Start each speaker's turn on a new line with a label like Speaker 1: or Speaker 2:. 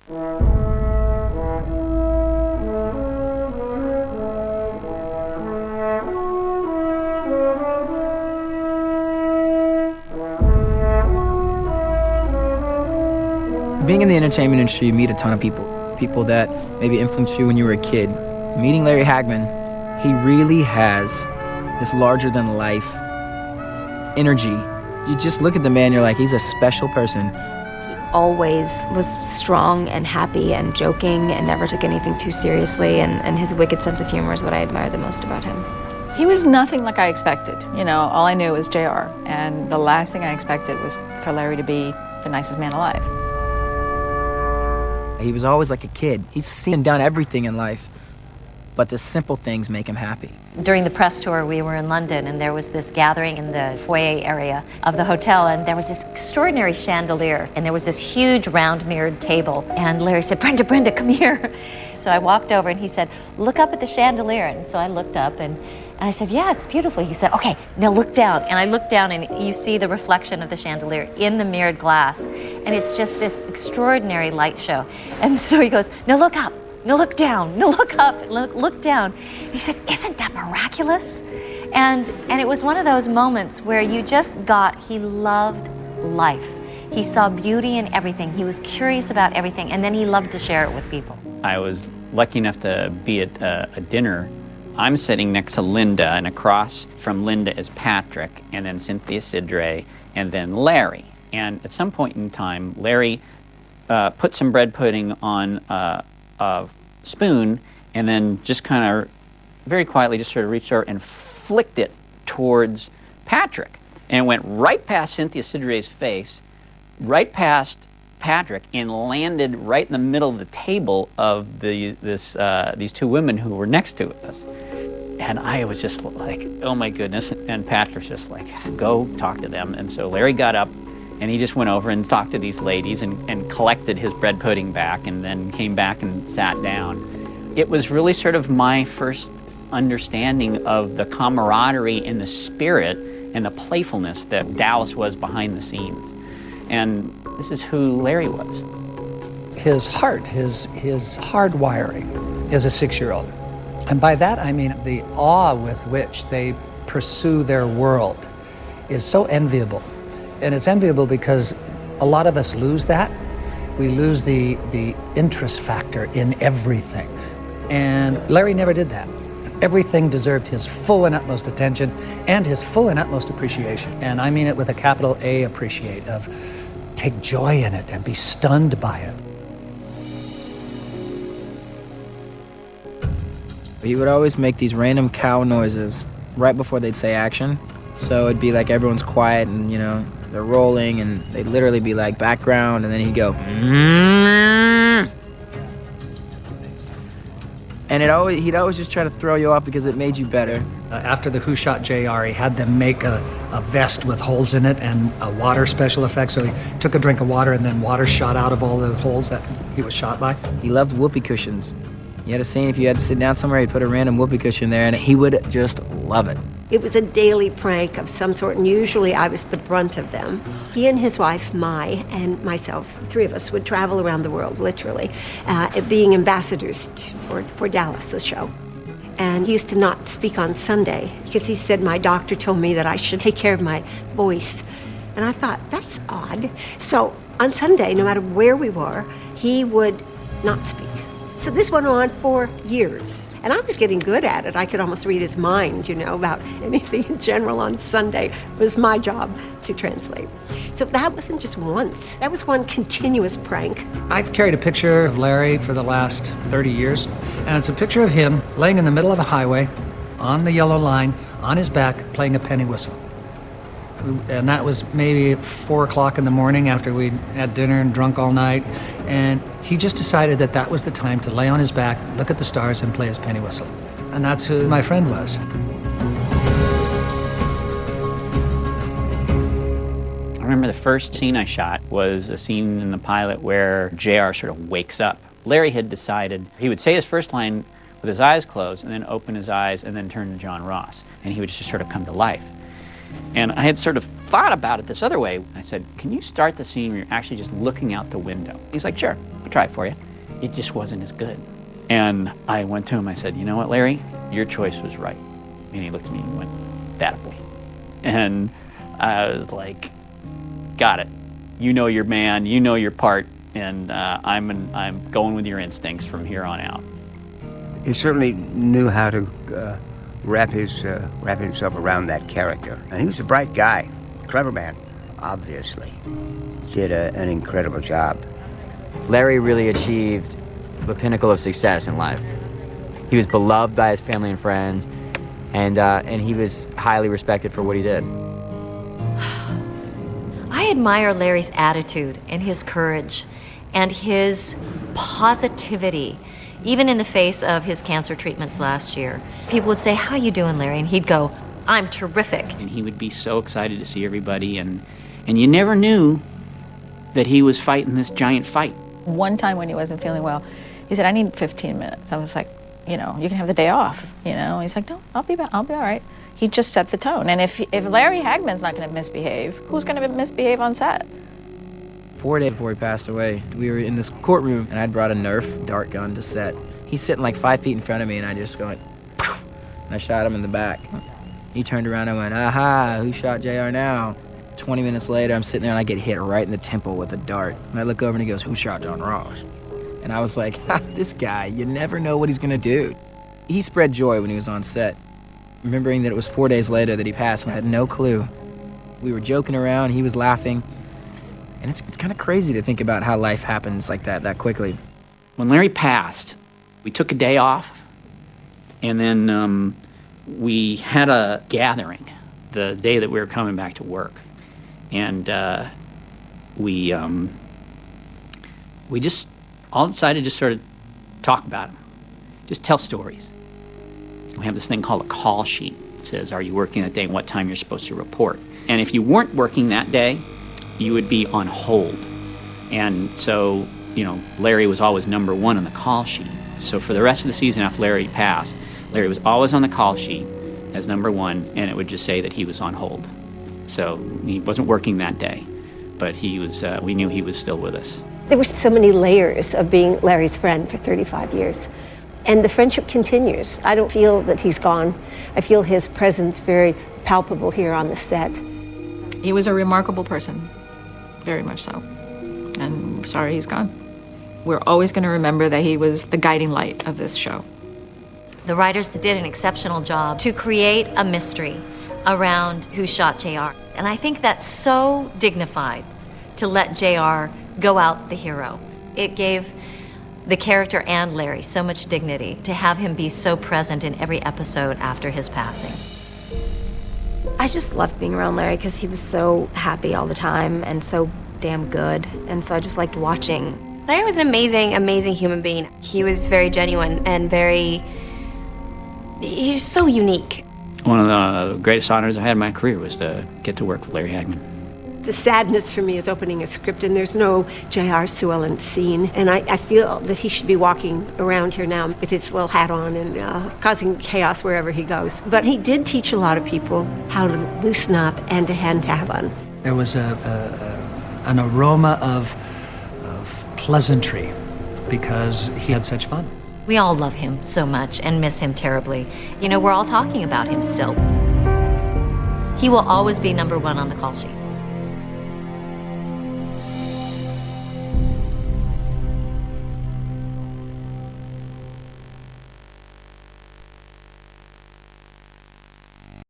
Speaker 1: Being in the entertainment industry, you meet a ton of people. People that maybe influenced you when you were a kid. Meeting Larry Hagman, he really has this larger-than-life energy. You just look at the man, you're like, he's a special person.
Speaker 2: He always was strong and happy and joking and never took anything too seriously, and his wicked sense of humor is what I admire the most about him.
Speaker 3: He was nothing like I expected. You know, all I knew was JR, and the last thing I expected was for Larry to be the nicest man alive.
Speaker 1: He was always like a kid. He's seen and done everything in life, but the simple things make him happy.
Speaker 4: During the press tour, we were in London, and there was this gathering in the foyer area of the hotel, and there was this extraordinary chandelier, and there was this huge round mirrored table, and Larry said, Brenda, come here. So I walked over, and he said, look up at the chandelier, and so I looked up, and I said, yeah, it's beautiful. He said, okay, now look down. And I looked down, and you see the reflection of the chandelier in the mirrored glass, and it's just this extraordinary light show. And so he goes, now look up. No, look down. No, look up. Look down. He said, isn't that miraculous? And it was one of those moments where you just got, he loved life. He saw beauty in everything. He was curious about everything, and then he loved to share it with people.
Speaker 5: I was lucky enough to be at a dinner. I'm sitting next to Linda, and across from Linda is Patrick, and then Cynthia Sidre, and then Larry. And at some point in time, Larry put some bread pudding on a spoon, and then just kind of very quietly just sort of reached over and flicked it towards Patrick. And it went right past Cynthia Sidre's face, right past Patrick, and landed right in the middle of the table of these two women who were next to us. And I was just like, oh my goodness. And Patrick's just like, go talk to them. And so Larry got up, and he just went over and talked to these ladies and collected his bread pudding back, and then came back and sat down. It was really sort of my first understanding of the camaraderie and the spirit and the playfulness that Dallas was behind the scenes. And this is who Larry was.
Speaker 6: His heart, his hardwiring as a 6-year-old. And by that I mean the awe with which they pursue their world is so enviable. And it's enviable because a lot of us lose that. We lose the interest factor in everything. And Larry never did that. Everything deserved his full and utmost attention and his full and utmost appreciation. And I mean it with a capital A, appreciate, of take joy in it and be stunned by it.
Speaker 1: He would always make these random cow noises right before they'd say action. So it'd be like everyone's quiet and, you know, they're rolling, and they'd literally be like background, and then he'd go, mm-hmm. And he'd always just try to throw you off because it made you better.
Speaker 6: After the Who Shot JR, he had them make a vest with holes in it and a water special effect. So he took a drink of water, and then water shot out of all the holes that he was shot by.
Speaker 1: He loved whoopee cushions. You had a scene, if you had to sit down somewhere, he'd put a random whoopee cushion there, and he would just love it.
Speaker 7: It was a daily prank of some sort, and usually I was the brunt of them. He and his wife, Mai, and myself, the three of us, would travel around the world, literally, being ambassadors for Dallas, the show. And he used to not speak on Sunday because he said, my doctor told me that I should take care of my voice. And I thought, that's odd. So on Sunday, no matter where we were, he would not speak. So this went on for years, and I was getting good at it. I could almost read his mind, you know, about anything in general on Sunday. It was my job to translate. So that wasn't just once. That was one continuous prank.
Speaker 6: I've carried a picture of Larry for the last 30 years, and it's a picture of him laying in the middle of a highway, on the yellow line, on his back, playing a penny whistle. And that was maybe 4 o'clock in the morning after we had dinner and drunk all night. And he just decided that that was the time to lay on his back, look at the stars, and play his penny whistle. And that's who my friend was.
Speaker 5: I remember the first scene I shot was a scene in the pilot where JR sort of wakes up. Larry had decided he would say his first line with his eyes closed and then open his eyes and then turn to John Ross. And he would just sort of come to life. And I had sort of thought about it this other way. I said, can you start the scene where you're actually just looking out the window? He's like, sure. try it for you. It just wasn't as good. And I went to him, I said, you know what, Larry, your choice was right. And he looked at me and went, that boy. And I was like, got it. You know your man, you know your part, and I'm going with your instincts from here on out.
Speaker 8: He certainly knew how to wrap himself around that character. And he was a bright guy, clever man, obviously. Did an incredible job.
Speaker 1: Larry really achieved the pinnacle of success in life. He was beloved by his family and friends, and he was highly respected for what he did.
Speaker 4: I admire Larry's attitude and his courage and his positivity, even in the face of his cancer treatments last year. People would say, how you doing, Larry? And he'd go, I'm terrific.
Speaker 5: And he would be so excited to see everybody, and you never knew that he was fighting this giant fight.
Speaker 3: One time when he wasn't feeling well, he said, I need 15 minutes. I was like, you know, you can have the day off, you know? He's like, no, I'll be all right. He just set the tone. And if Larry Hagman's not going to misbehave, who's going to misbehave on set?
Speaker 1: 4 days before he passed away, we were in this courtroom, and I'd brought a Nerf dart gun to set. He's sitting like 5 feet in front of me, and I just go like, poof, and I shot him in the back. He turned around and went, aha, who shot JR now? 20 minutes later, I'm sitting there, and I get hit right in the temple with a dart. And I look over, and he goes, who shot John Ross? And I was like, this guy, you never know what he's going to do. He spread joy when he was on set. Remembering that it was 4 days later that he passed, and I had no clue. We were joking around, he was laughing. And it's kind of crazy to think about how life happens like that quickly.
Speaker 5: When Larry passed, we took a day off, and then we had a gathering the day that we were coming back to work. And we just all decided to sort of talk about him, just tell stories. We have this thing called a call sheet. It says, are you working that day and what time you're supposed to report? And if you weren't working that day, you would be on hold. And so, you know, Larry was always number one on the call sheet. So for the rest of the season after Larry passed, Larry was always on the call sheet as number one, and it would just say that he was on hold. So he wasn't working that day, but he was. We knew he was still with us.
Speaker 7: There were so many layers of being Larry's friend for 35 years. And the friendship continues. I don't feel that he's gone. I feel his presence very palpable here on the set.
Speaker 3: He was a remarkable person, very much so. And I'm sorry he's gone. We're always going to remember that he was the guiding light of this show.
Speaker 4: The writers did an exceptional job to create a mystery around who shot JR. And I think that's so dignified to let JR go out the hero. It gave the character and Larry so much dignity to have him be so present in every episode after his passing.
Speaker 2: I just loved being around Larry because he was so happy all the time and so damn good. And so I just liked watching.
Speaker 9: Larry was an amazing, amazing human being. He was very genuine and he's so unique.
Speaker 5: One of the greatest honors I had in my career was to get to work with Larry Hagman.
Speaker 7: The sadness for me is opening a script, and there's no J.R. Sewellen scene. And I feel that he should be walking around here now with his little hat on and causing chaos wherever he goes. But he did teach a lot of people how to loosen up and to have fun.
Speaker 6: There was an aroma of pleasantry because he had such fun.
Speaker 4: We all love him so much and miss him terribly. You know, we're all talking about him still. He will always be number one on the call sheet.